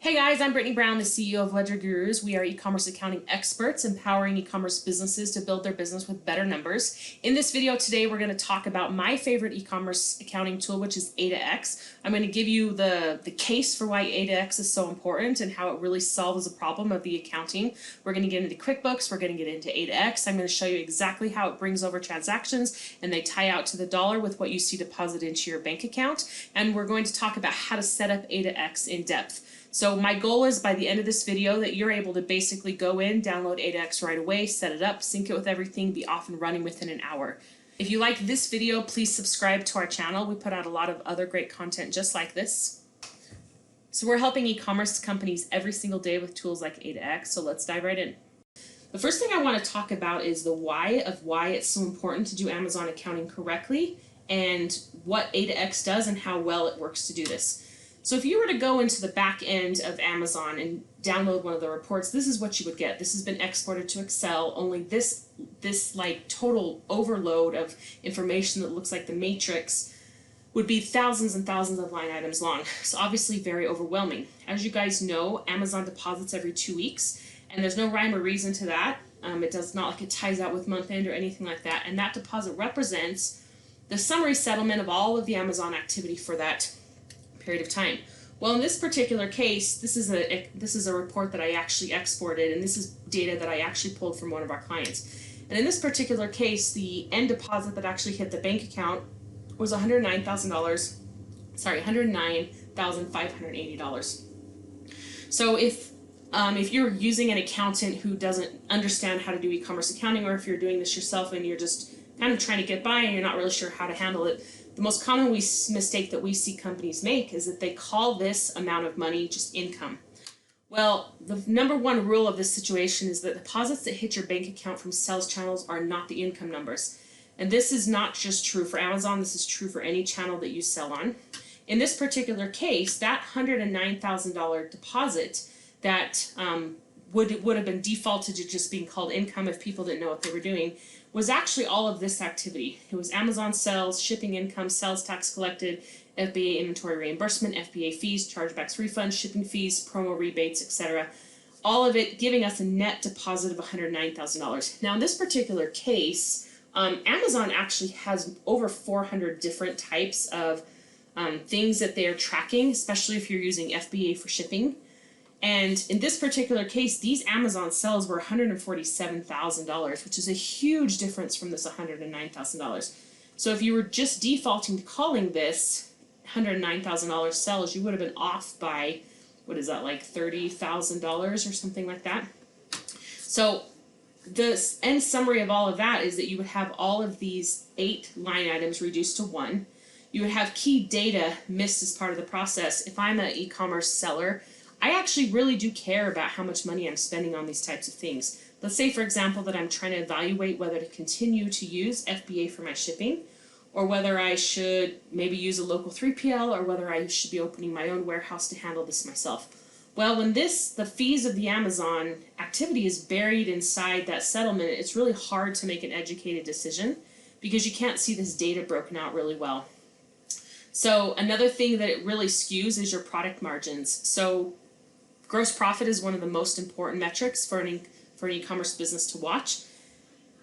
Hey guys, I'm Brittany Brown, the CEO of Ledgergurus. We are e-commerce accounting experts empowering e-commerce businesses to build their business with better numbers. In this video today, we're going to talk about my favorite e-commerce accounting tool, which is 𝗓𝗓𝗡. I'm going to give you the case for why 𝗓𝗓𝗡 is so important and how it really solves a problem of the accounting. We're going to get into QuickBooks, we're going to get into 𝗓𝗓𝗡. I'm going to show you exactly how it brings over transactions and they tie out to the dollar with what you see deposited into your bank account. And we're going to talk about how to set up 𝗓𝗓𝗡 in depth. So my goal is by the end of this video that you're able to basically go in, download 𝗓𝗓𝗡 right away, set it up, sync it with everything, be off and running within an hour. If you like this video, please subscribe to our channel. We put out a lot of other great content just like this. So we're helping e-commerce companies every single day with tools like 𝗓𝗓𝗡, so let's dive right in. The first thing I want to talk about is the why of why it's so important to do Amazon accounting correctly and what 𝗓𝗓𝗡 does and how well it works to do this. So if you were to go into the back end of Amazon and download one of the reports, this is what you would get. This has been exported to Excel, only this like total overload of information that looks like the matrix would be thousands and thousands of line items long. So obviously very overwhelming. As you guys know, Amazon deposits every 2 weeks, and there's no rhyme or reason to that. It does not like it ties out with month end or anything like that, and that deposit represents the summary settlement of all of the Amazon activity for that period of time. Well, in this particular case, this is a report that I actually exported, and this is data that I actually pulled from one of our clients. And in this particular case, the end deposit that actually hit the bank account was $109,580. So if you're using an accountant who doesn't understand how to do e-commerce accounting, or if you're doing this yourself and you're just kind of trying to get by and you're not really sure how to handle it, the most common mistake that we see companies make is that they call this amount of money just income. Well, the number one rule of this situation is that deposits that hit your bank account from sales channels are not the income numbers. And this is not just true for Amazon, this is true for any channel that you sell on. In this particular case, that $109,000 deposit that would have been defaulted to just being called income if people didn't know what they were doing, was actually all of this activity. It was Amazon sales, shipping income, sales tax collected, FBA inventory reimbursement, FBA fees, chargebacks, refunds, shipping fees, promo rebates, etc. All of it giving us a net deposit of $109,000. Now in this particular case, Amazon actually has over 400 different types of things that they are tracking, especially if you're using FBA for shipping. And in this particular case, these Amazon sales were $147,000, which is a huge difference from this $109,000. So if you were just defaulting to calling this $109,000 sales, you would have been off by, what is that, like $30,000 or something like that. So the end summary of all of that is that you would have all of these 8 line items reduced to 1. You would have key data missed as part of the process. If I'm an e-commerce seller, I actually really do care about how much money I'm spending on these types of things. Let's say, for example, that I'm trying to evaluate whether to continue to use FBA for my shipping, or whether I should maybe use a local 3PL, or whether I should be opening my own warehouse to handle this myself. Well, when the fees of the Amazon activity is buried inside that settlement, it's really hard to make an educated decision because you can't see this data broken out really well. So another thing that it really skews is your product margins. So gross profit is one of the most important metrics for an e-commerce business to watch.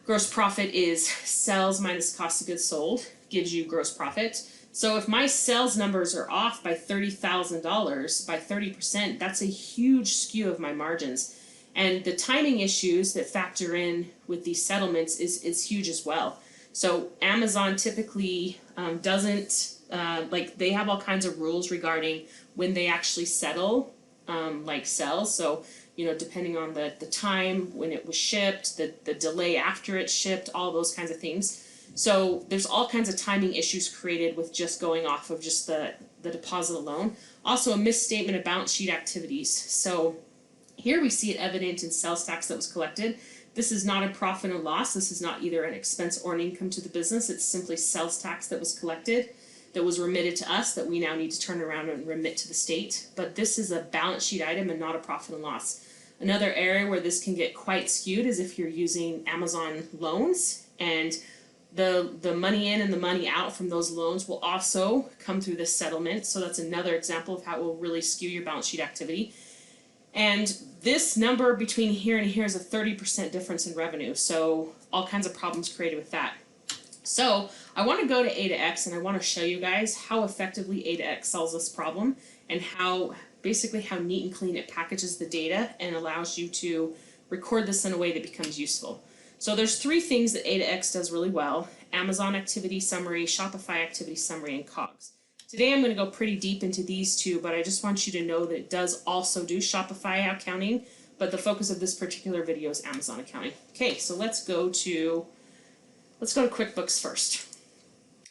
Gross profit is sales minus cost of goods sold, gives you gross profit. So if my sales numbers are off by $30,000 by 30%, that's a huge skew of my margins. And the timing issues that factor in with these settlements is huge as well. So Amazon typically doesn't, they have all kinds of rules regarding when they actually settle like sales. So, depending on the time when it was shipped, the delay after it's shipped, all those kinds of things. So there's all kinds of timing issues created with just going off of just the deposit alone. Also a misstatement of balance sheet activities. So here we see it evident in sales tax that was collected. This is not a profit and loss. This is not either an expense or an income to the business. It's simply sales tax that was collected, that was remitted to us, that we now need to turn around and remit to the state. But this is a balance sheet item and not a profit and loss. Another area where this can get quite skewed is if you're using Amazon loans, and the money in and the money out from those loans will also come through this settlement. So that's another example of how it will really skew your balance sheet activity. And this number between here and here is a 30% difference in revenue. So all kinds of problems created with that. So I want to go to 𝗓𝗓𝗏 and I want to show you guys how effectively 𝗓𝗓𝗏 solves this problem and how basically how neat and clean it packages the data and allows you to record this in a way that becomes useful. So there's three things that 𝗓𝗓𝗏 does really well: Amazon Activity Summary, Shopify Activity Summary, and COGS. Today I'm going to go pretty deep into these two, but I just want you to know that it does also do Shopify accounting, but the focus of this particular video is Amazon accounting. Okay, so let's go to QuickBooks first.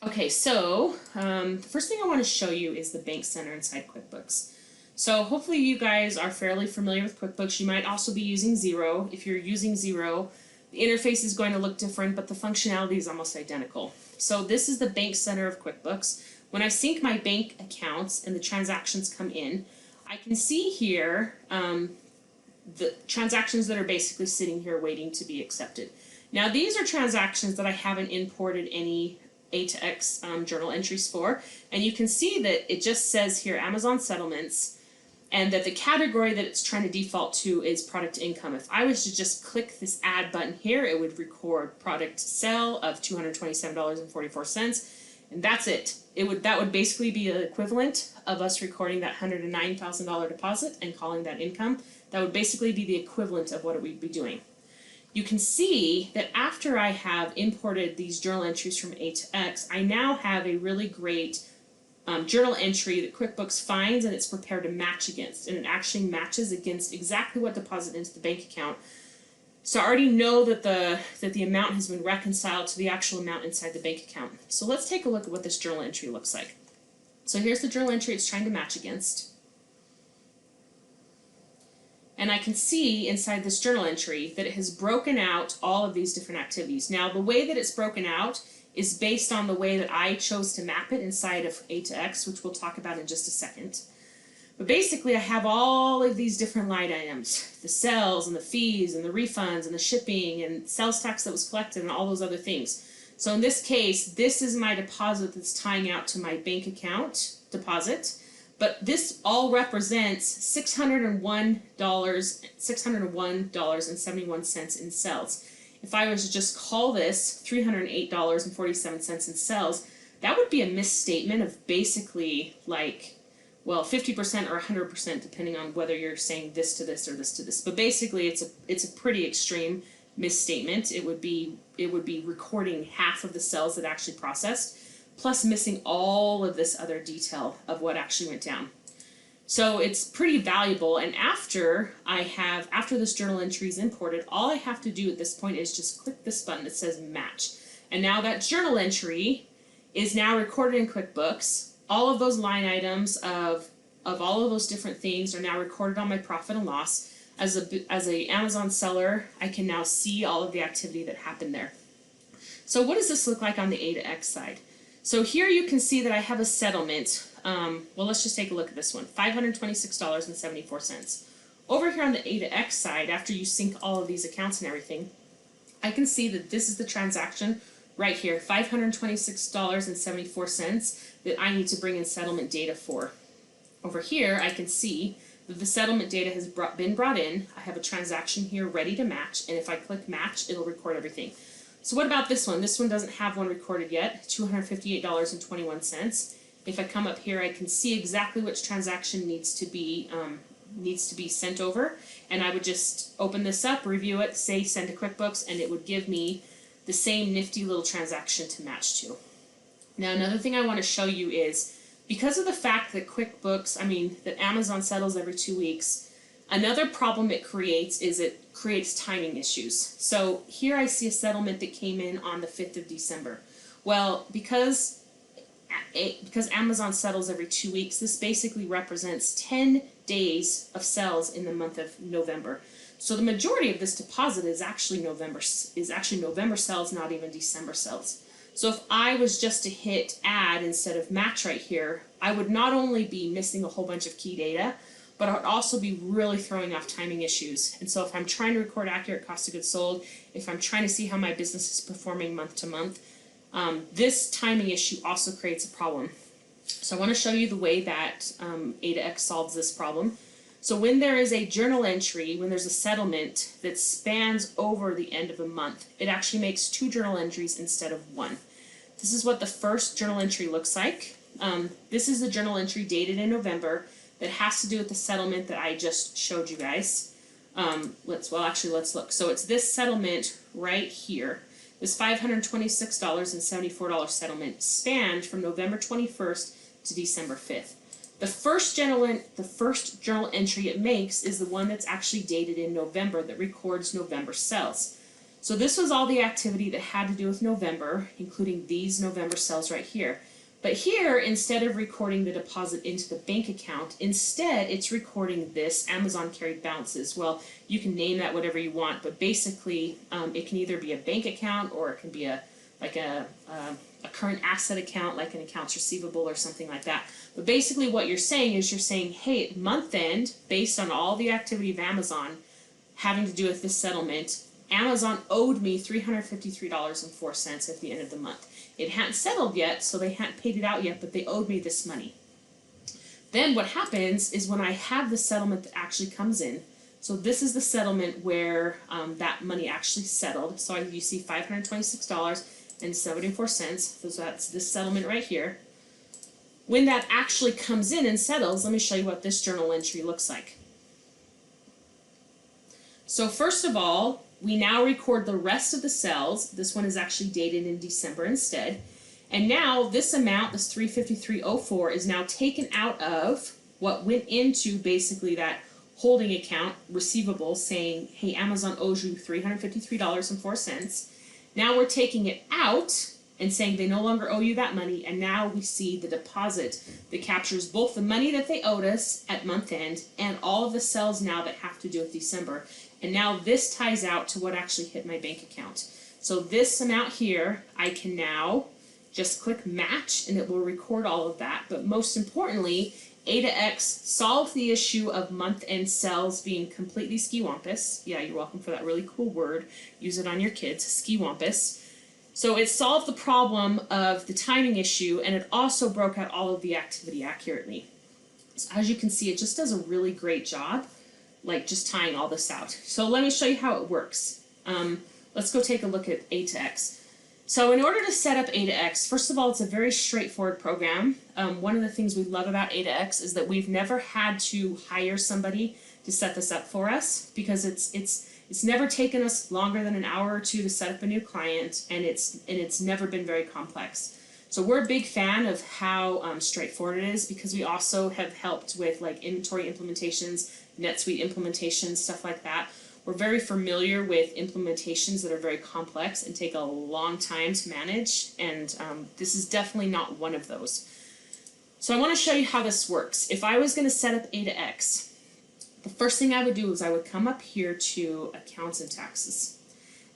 Okay, so the first thing I want to show you is the Bank Center inside QuickBooks. So hopefully you guys are fairly familiar with QuickBooks. You might also be using Xero. If you're using Xero, the interface is going to look different, but the functionality is almost identical. So this is the Bank Center of QuickBooks. When I sync my bank accounts and the transactions come in, I can see here the transactions that are basically sitting here waiting to be accepted. Now these are transactions that I haven't imported any 𝗓𝗓𝗏 journal entries for, and you can see that it just says here Amazon settlements, and that the category that it's trying to default to is product income. If I was to just click this add button here, it would record product sale of $227.44, and that's it. That would basically be the equivalent of us recording that $109,000 deposit and calling that income. That would basically be the equivalent of what we'd be doing. You can see that after I have imported these journal entries from 𝗓𝗓𝗏, I now have a really great journal entry that QuickBooks finds and it's prepared to match against, and it actually matches against exactly what deposited into the bank account. So I already know that the amount has been reconciled to the actual amount inside the bank account. So let's take a look at what this journal entry looks like. So here's the journal entry it's trying to match against. And I can see inside this journal entry that it has broken out all of these different activities. Now the way that it's broken out is based on the way that I chose to map it inside of 𝗓𝗓𝗏, which we'll talk about in just a second. But basically I have all of these different line items, the sales and the fees and the refunds and the shipping and sales tax that was collected and all those other things. So in this case, this is my deposit that's tying out to my bank account deposit, but this all represents $601.71 in sales. If I was to just call this $308.47 in sales, that would be a misstatement of basically like, well, 50% or 100%, depending on whether you're saying this to this or this to this. But basically, it's a pretty extreme misstatement. It would be recording half of the cells that actually processed, plus missing all of this other detail of what actually went down. So it's pretty valuable. And after this journal entry is imported, all I have to do at this point is just click this button that says match, and now that journal entry is now recorded in QuickBooks. All of those line items of all of those different things are now recorded on my profit and loss. As a Amazon seller, I can now see all of the activity that happened there. So what does this look like on the 𝗓𝗓𝗏 side? So here you can see that I have a settlement. Well, let's just take a look at this one, $526.74. Over here on the 𝗓𝗓𝗏 side, after you sync all of these accounts and everything, I can see that this is the transaction right here, $526.74 that I need to bring in settlement data for. Over here, I can see that the settlement data has been brought in. I have a transaction here ready to match, and if I click match, it'll record everything. So what about this one? This one doesn't have one recorded yet, $258.21. If I come up here, I can see exactly which transaction needs to be sent over, and I would just open this up, review it, say send to QuickBooks, and it would give me the same nifty little transaction to match to. Now another thing I want to show you is, because of the fact that that Amazon settles every 2 weeks, another problem it creates is it creates timing issues. So here I see a settlement that came in on the 5th of December. Well, because Amazon settles every 2 weeks, this basically represents 10 days of sales in the month of November. So the majority of this deposit is actually November sales, not even December sales. So if I was just to hit add instead of match right here, I would not only be missing a whole bunch of key data, but I would also be really throwing off timing issues. And so if I'm trying to record accurate cost of goods sold, if I'm trying to see how my business is performing month to month, this timing issue also creates a problem. So I want to show you the way that 𝗓𝗓𝗏 solves this problem. So when there is a journal entry, when there's a settlement that spans over the end of a month, it actually makes 2 journal entries instead of 1. This is what the first journal entry looks like. This is the journal entry dated in November that has to do with the settlement that I just showed you guys. Let's look. So it's this settlement right here. This $526.74 settlement spanned from November 21st to December 5th. The first journal entry it makes is the one that's actually dated in November that records November sales. So this was all the activity that had to do with November, including these November sales right here. But here, instead of recording the deposit into the bank account, instead it's recording this Amazon carried balances. Well, you can name that whatever you want, but basically it can either be a bank account or it can be a current asset account, like an accounts receivable or something like that. But basically what you're saying is hey, at month end, based on all the activity of Amazon having to do with this settlement, Amazon owed me $353.04 at the end of the month. It hadn't settled yet, so they hadn't paid it out yet, but they owed me this money. Then what happens is when I have the settlement that actually comes in, so this is the settlement where that money actually settled. So you see $526.74, so that's this settlement right here. When that actually comes in and settles, let me show you what this journal entry looks like. So first of all, we now record the rest of the sales. This one is actually dated in December instead. And now this amount, this $353.04, is now taken out of what went into basically that holding account receivable saying, hey, Amazon owes you $353.04. Now we're taking it out and saying they no longer owe you that money, and now we see the deposit that captures both the money that they owed us at month end and all of the sales now that have to do with December. And now this ties out to what actually hit my bank account. So this amount here, I can now just click match and it will record all of that. But most importantly, 𝗧𝗛𝗏 solved the issue of month-end sales being completely 𝗧𝗛𝗏𝗏𝗧. Yeah, you're welcome for that really cool word. Use it on your kids, 𝗧𝗧𝗏𝗏𝗧. So it solved the problem of the timing issue, and it also broke out all of the activity accurately. So as you can see, it just does a really great job, like just tying all this out. So let me show you how it works. Let's go take a look at 𝗧𝗛𝗏𝗏𝗧. So in order to set up 𝗧𝗏𝗏𝗧, first of all, it's a very straightforward program. One of the things we love about 𝗧𝗏𝗏𝗧 is that we've never had to hire somebody to set this up for us, because it's never taken us longer than an hour or two to set up a new client, and it's never been very complex. So we're a big fan of how straightforward it is, because we also have helped with like inventory implementations, NetSuite implementations, stuff like that. We're very familiar with implementations that are very complex and take a long time to manage, and this is definitely not one of those. So I want to show you how this works. If I was going to set up 𝗧𝗏𝗏𝗧, the first thing I would do is I would come up here to Accounts and Taxes.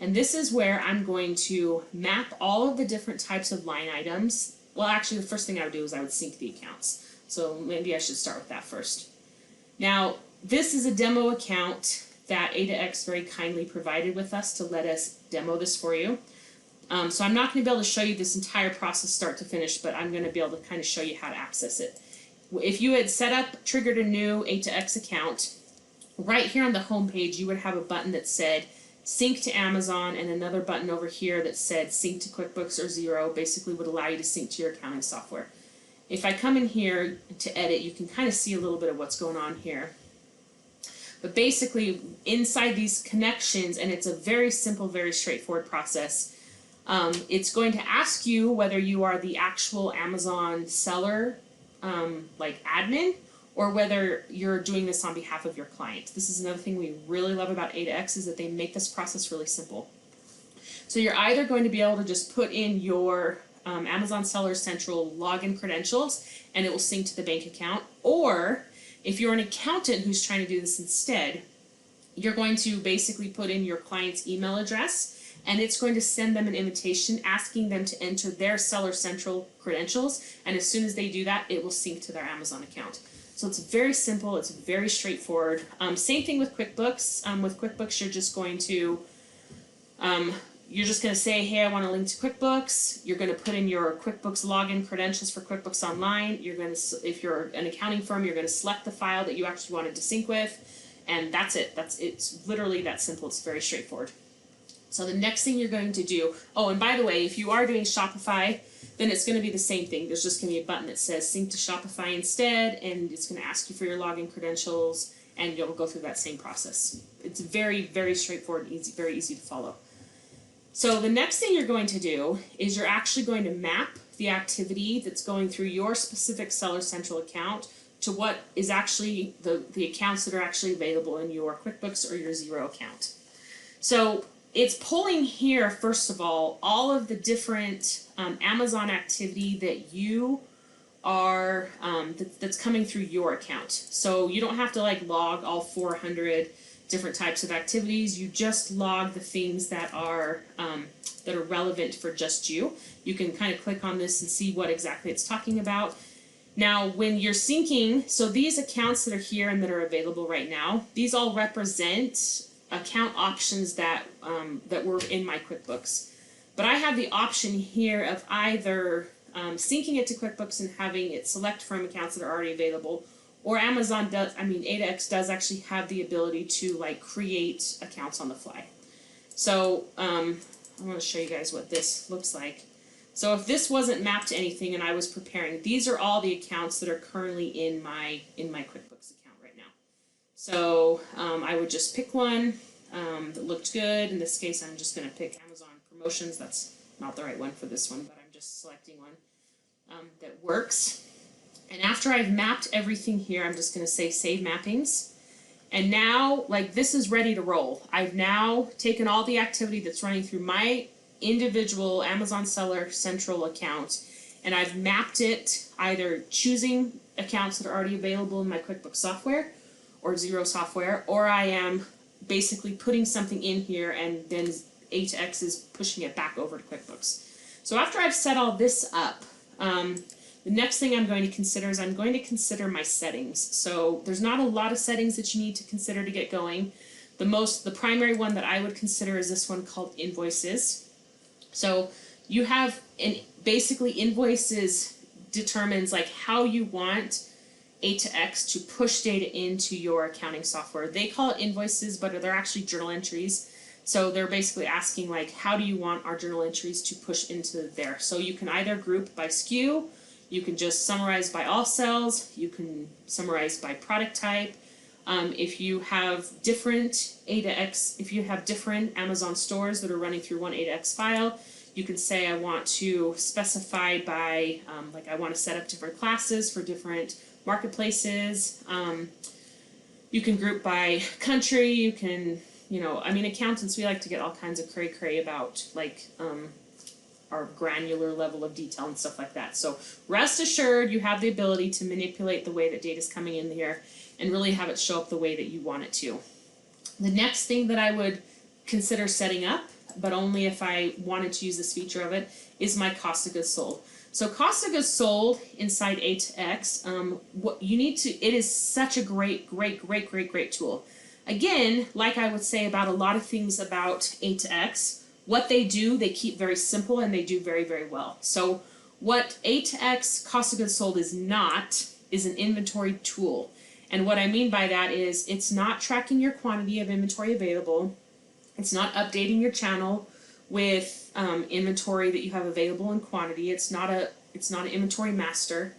And this is where I'm going to map all of the different types of line items. Well, actually, the first thing I would do is I would sync the accounts. So maybe I should start with that first. Now, this is a demo account that 𝗧𝗏𝗏𝗧 very kindly provided with us to let us demo this for you. So I'm not going to be able to show you this entire process start to finish, but I'm going to be able to kind of show you how to access it. If you had triggered a new 𝗧𝗏𝗏𝗧 account, right here on the home page you would have a button that said sync to Amazon, and another button over here that said sync to QuickBooks or Xero, basically would allow you to sync to your accounting software. If I come in here to edit, you can kind of see a little bit of what's going on here. But basically inside these connections, and it's a very simple, very straightforward process, it's going to ask you whether you are the actual Amazon seller, like admin, or whether you're doing this on behalf of your client. This is another thing we really love about 𝗧𝗏𝗏𝗧, is that they make this process really simple. So you're either going to be able to just put in your Amazon Seller Central login credentials and it will sync to the bank account, or if you're an accountant who's trying to do this instead, you're going to basically put in your client's email address, and it's going to send them an invitation asking them to enter their Seller Central credentials, and as soon as they do that, it will sync to their Amazon account. So it's very simple, it's very straightforward. Same thing with QuickBooks. With QuickBooks, you're just going to you're just going to say, hey, I want to link to QuickBooks. You're going to put in your QuickBooks login credentials for QuickBooks Online. You're going to, if you're an accounting firm, you're going to select the file that you actually wanted to sync with, and that's it. It's literally that simple. It's very straightforward. So the next thing you're going to do, oh, and by the way, if you are doing Shopify, then it's going to be the same thing. There's just going to be a button that says sync to Shopify instead, and it's going to ask you for your login credentials, and you'll go through that same process. It's very, very straightforward and easy, very easy to follow. So the next thing you're going to do is you're actually going to map the activity that's going through your specific Seller Central account to what is actually the accounts that are actually available in your QuickBooks or your Xero account. So it's pulling here, first of all of the different Amazon activity that you are, that's coming through your account. So you don't have to like log all 400 different types of activities. You just log the things that are relevant for just you. You can kind of click on this and see what exactly it's talking about. Now, when you're syncing, so these accounts that are here and that are available right now, these all represent account options that that were in my QuickBooks. But I have the option here of either syncing it to QuickBooks and having it select from accounts that are already available, or Amazon does, 𝗧𝗛𝗏 does actually have the ability to like create accounts on the fly. So I want to show you guys what this looks like. So if this wasn't mapped to anything and I was preparing, these are all the accounts that are currently in my QuickBooks account right now. So I would just pick one that looked good. In this case, I'm just going to pick Amazon Promotions. That's not the right one for this one, but I'm just selecting one that works. And after I've mapped everything here, I'm just going to say Save Mappings. And now, like, this is ready to roll. I've now taken all the activity that's running through my individual Amazon Seller Central account, and I've mapped it, either choosing accounts that are already available in my QuickBooks software or Xero software, or I am basically putting something in here and then 𝗧𝗛𝗏 is pushing it back over to QuickBooks. So after I've set all this up, the next thing I'm going to consider is I'm going to consider my settings. So there's not a lot of settings that you need to consider to get going. The primary one that I would consider is this one called Invoices. So you have, basically Invoices determines like how you want 𝗧𝗛𝗏 to push data into your accounting software. They call it Invoices, but they're actually journal entries. So they're basically asking like, how do you want our journal entries to push into there? So you can either group by SKU, you can just summarize by all cells, you can summarize by product type. If you have different 𝗧𝗏𝗏𝗏, if you have different Amazon stores that are running through one 𝗧𝗏𝗏𝗏 file, you can say I want to specify by, like I want to set up different classes for different marketplaces. You can group by country, you can, accountants, we like to get all kinds of cray-cray about like our granular level of detail and stuff like that. So rest assured you have the ability to manipulate the way that data is coming in here and really have it show up the way that you want it to. The next thing that I would consider setting up, but only if I wanted to use this feature of it, is my cost of goods sold. So cost of goods sold inside 𝗧𝗏𝗏𝗏, what you need to, it is such a great tool. Again, like I would say about a lot of things about 𝗧𝗏𝗏𝗏, what they do, they keep very simple and they do very, very well. So what 𝗧𝗏𝗏𝗏's cost of goods sold is not, is an inventory tool. And what I mean by that is it's not tracking your quantity of inventory available. It's not updating your channel with inventory that you have available in quantity. It's not an inventory master.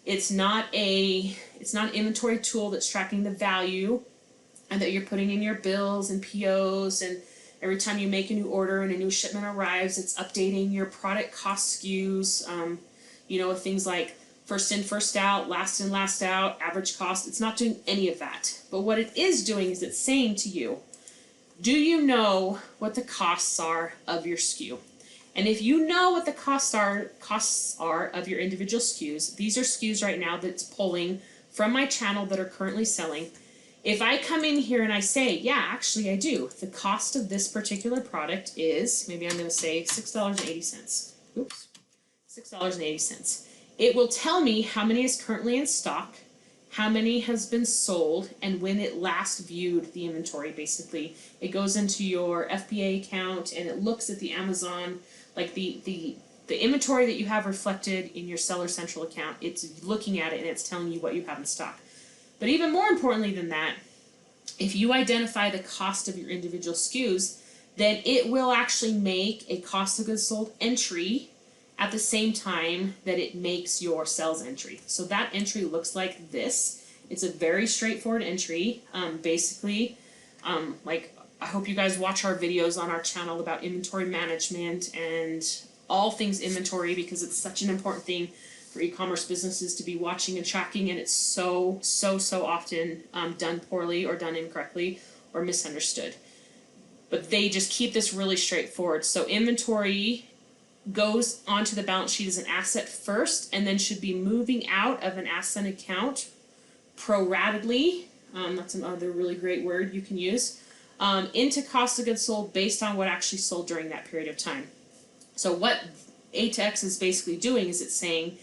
It's not an inventory tool that's tracking the value and that you're putting in your bills and POs, and every time you make a new order and a new shipment arrives, it's updating your product cost SKUs, things like first in, first out, last in, last out, average cost. It's not doing any of that. But what it is doing is it's saying to you, do you know what the costs are of your SKU? And if you know what the costs are of your individual SKUs, these are SKUs right now that's pulling from my channel that are currently selling. If I come in here and I say, yeah, actually I do, the cost of this particular product is, maybe I'm going to say $6.80. Oops, $6.80. It will tell me how many is currently in stock, how many has been sold, and when it last viewed the inventory. Basically, it goes into your FBA account and it looks at the Amazon, like the inventory that you have reflected in your Seller Central account. It's looking at it and it's telling you what you have in stock. But even more importantly than that, if you identify the cost of your individual SKUs, then it will actually make a cost of goods sold entry at the same time that it makes your sales entry. So that entry looks like this. It's a very straightforward entry. Basically, like, I hope you guys watch our videos on our channel about inventory management and all things inventory, because it's such an important thing for e-commerce businesses to be watching and tracking, and it's so often done poorly or done incorrectly or misunderstood. But they just keep this really straightforward. So inventory goes onto the balance sheet as an asset first, and then should be moving out of an asset account pro-ratedly, that's another really great word you can use, into cost of goods sold based on what actually sold during that period of time. So what A2X is basically doing is it's saying,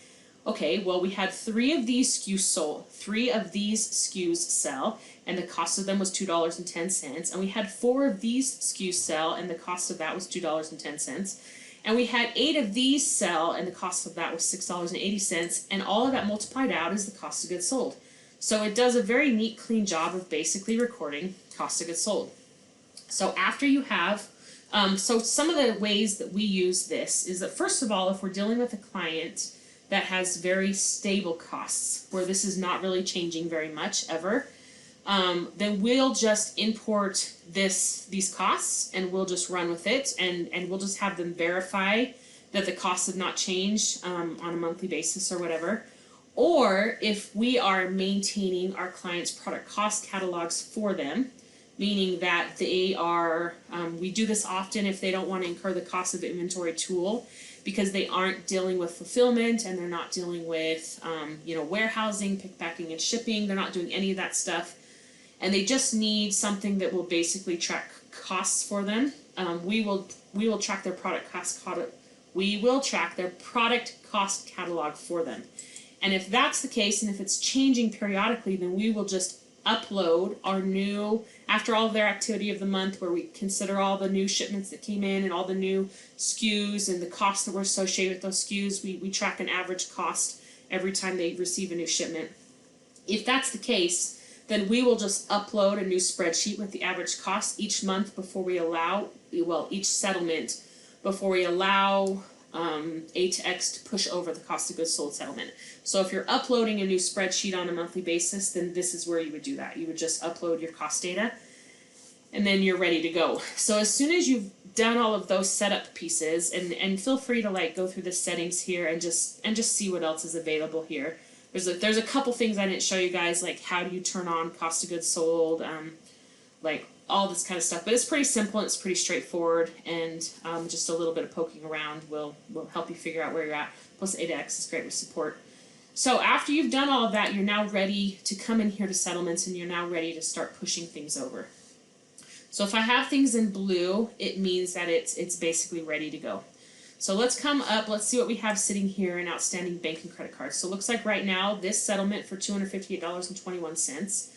okay, well, we had 3 of these SKUs sold, 3 of these SKUs sell, and the cost of them was $2.10, and we had 4 of these SKUs sell, and the cost of that was $2.10, and we had 8 of these sell, and the cost of that was $6.80, and all of that multiplied out is the cost of goods sold. So it does a very neat, clean job of basically recording cost of goods sold. So after you have, so some of the ways that we use this is that, first of all, if we're dealing with a client that has very stable costs, where this is not really changing very much ever, then we'll just import these costs and we'll just run with it, and we'll just have them verify that the costs have not changed on a monthly basis or whatever. Or if we are maintaining our clients' product cost catalogs for them, meaning that they are, we do this often if they don't want to incur the cost of the inventory tool, because they aren't dealing with fulfillment and they're not dealing with warehousing, pick, packing, and shipping. They're not doing any of that stuff, and they just need something that will basically track costs for them. We will track their product cost catalog for them. And if that's the case, and if it's changing periodically, then we will just upload our new, after all of their activity of the month, where we consider all the new shipments that came in and all the new SKUs and the costs that were associated with those SKUs. We track an average cost every time they receive a new shipment. If that's the case, then we will just upload a new spreadsheet with the average cost each month before we allow, each settlement, before we allow A2X to push over the cost of goods sold settlement. So if you're uploading a new spreadsheet on a monthly basis, then this is where you would do that. You would just upload your cost data, and then you're ready to go. So as soon as you've done all of those setup pieces, and feel free to go through the settings here and just see what else is available here. There's a couple things I didn't show you guys, like how do you turn on cost of goods sold, all this kind of stuff, but it's pretty simple and it's pretty straightforward, and just a little bit of poking around will help you figure out where you're at. Plus A2X is great with support. So after you've done all of that, you're now ready to come in here to settlements, and you're now ready to start pushing things over. So if I have things in blue, it means that it's basically ready to go. So let's come up, let's see what we have sitting here in outstanding bank and credit cards. So it looks like right now this settlement for $258.21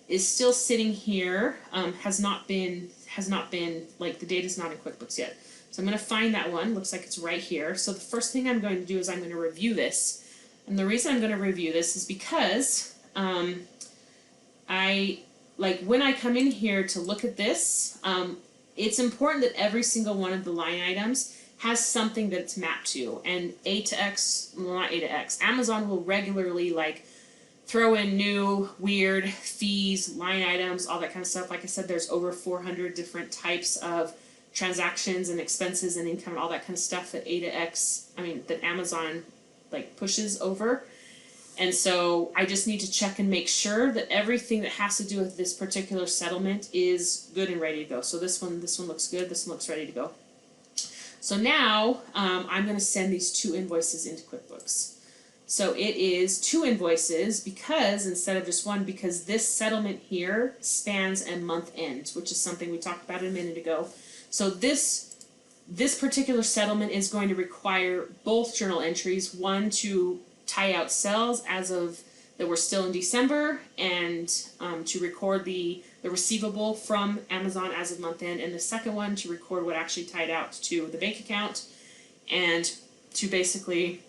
is still sitting here, has not been, the data's not in QuickBooks yet. So I'm going to find that one. Looks like it's right here. So the first thing I'm going to do is I'm going to review this. And the reason I'm going to review this is because when I come in here to look at this, it's important that every single one of the line items has something that it's mapped to. And A2X, well, not A2X, Amazon will regularly throw in new weird fees, line items, all that kind of stuff. Like I said, there's over 400 different types of transactions and expenses and income and all that kind of stuff that that Amazon pushes over. And so I just need to check and make sure that everything that has to do with this particular settlement is good and ready to go. So this one looks good, this one looks ready to go. So now I'm going to send these 2 invoices into QuickBooks. So it is 2 invoices because instead of just one, because this settlement here spans a month end, which is something we talked about a minute ago. So this particular settlement is going to require both journal entries, one to tie out sales as of that we're still in December, and to record the receivable from Amazon as of month end, and the second one to record what actually tied out to the bank account and to basically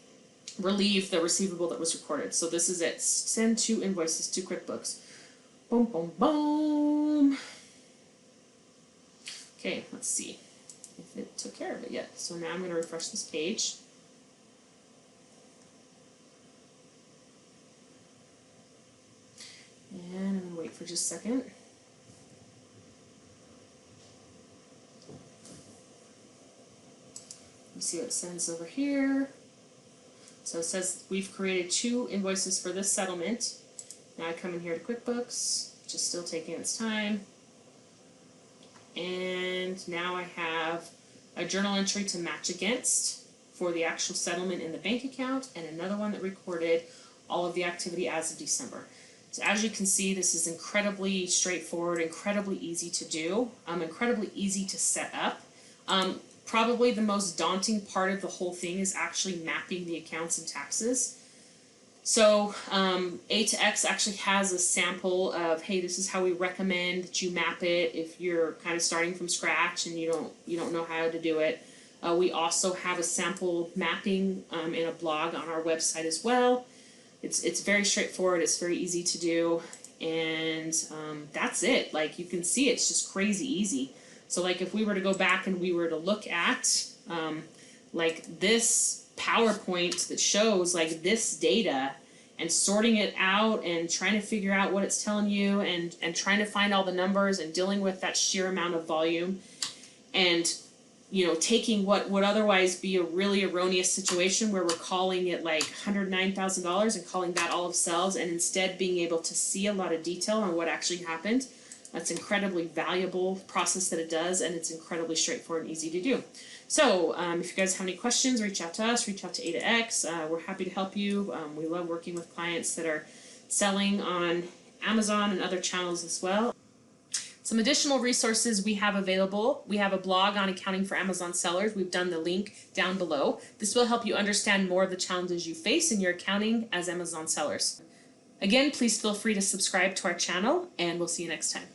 relieve the receivable that was recorded. So this is it. Send 2 invoices to QuickBooks. Boom, boom, boom. Okay, let's see if it took care of it yet. So now I'm going to refresh this page. And I'm going to wait for just a second. Let's see what it says over here. So it says we've created 2 invoices for this settlement. Now I come in here to QuickBooks, which is still taking its time. And now I have a journal entry to match against for the actual settlement in the bank account, and another one that recorded all of the activity as of December. So as you can see, this is incredibly straightforward, incredibly easy to do, incredibly easy to set up. Probably the most daunting part of the whole thing is actually mapping the accounts and taxes. So 𝗧𝗛𝗡𝗥 actually has a sample of, hey, this is how we recommend that you map it if you're kind of starting from scratch and you don't know how to do it. We also have a sample mapping in a blog on our website as well. It's very straightforward. It's very easy to do, and that's it. Like, you can see, it's just crazy easy. So like if we were to go back and we were to look at like this PowerPoint that shows like this data and sorting it out and trying to figure out what it's telling you and trying to find all the numbers and dealing with that sheer amount of volume, and taking what would otherwise be a really erroneous situation where we're calling it like $109,000 and calling that all of sales, and instead being able to see a lot of detail on what actually happened. That's an incredibly valuable process that it does, and it's incredibly straightforward and easy to do. So if you guys have any questions, reach out to us, reach out to 𝗧𝗛𝗡𝗥. We're happy to help you. We love working with clients that are selling on Amazon and other channels as well. Some additional resources we have available. We have a blog on accounting for Amazon sellers. We've done the link down below. This will help you understand more of the challenges you face in your accounting as Amazon sellers. Again, please feel free to subscribe to our channel, and we'll see you next time.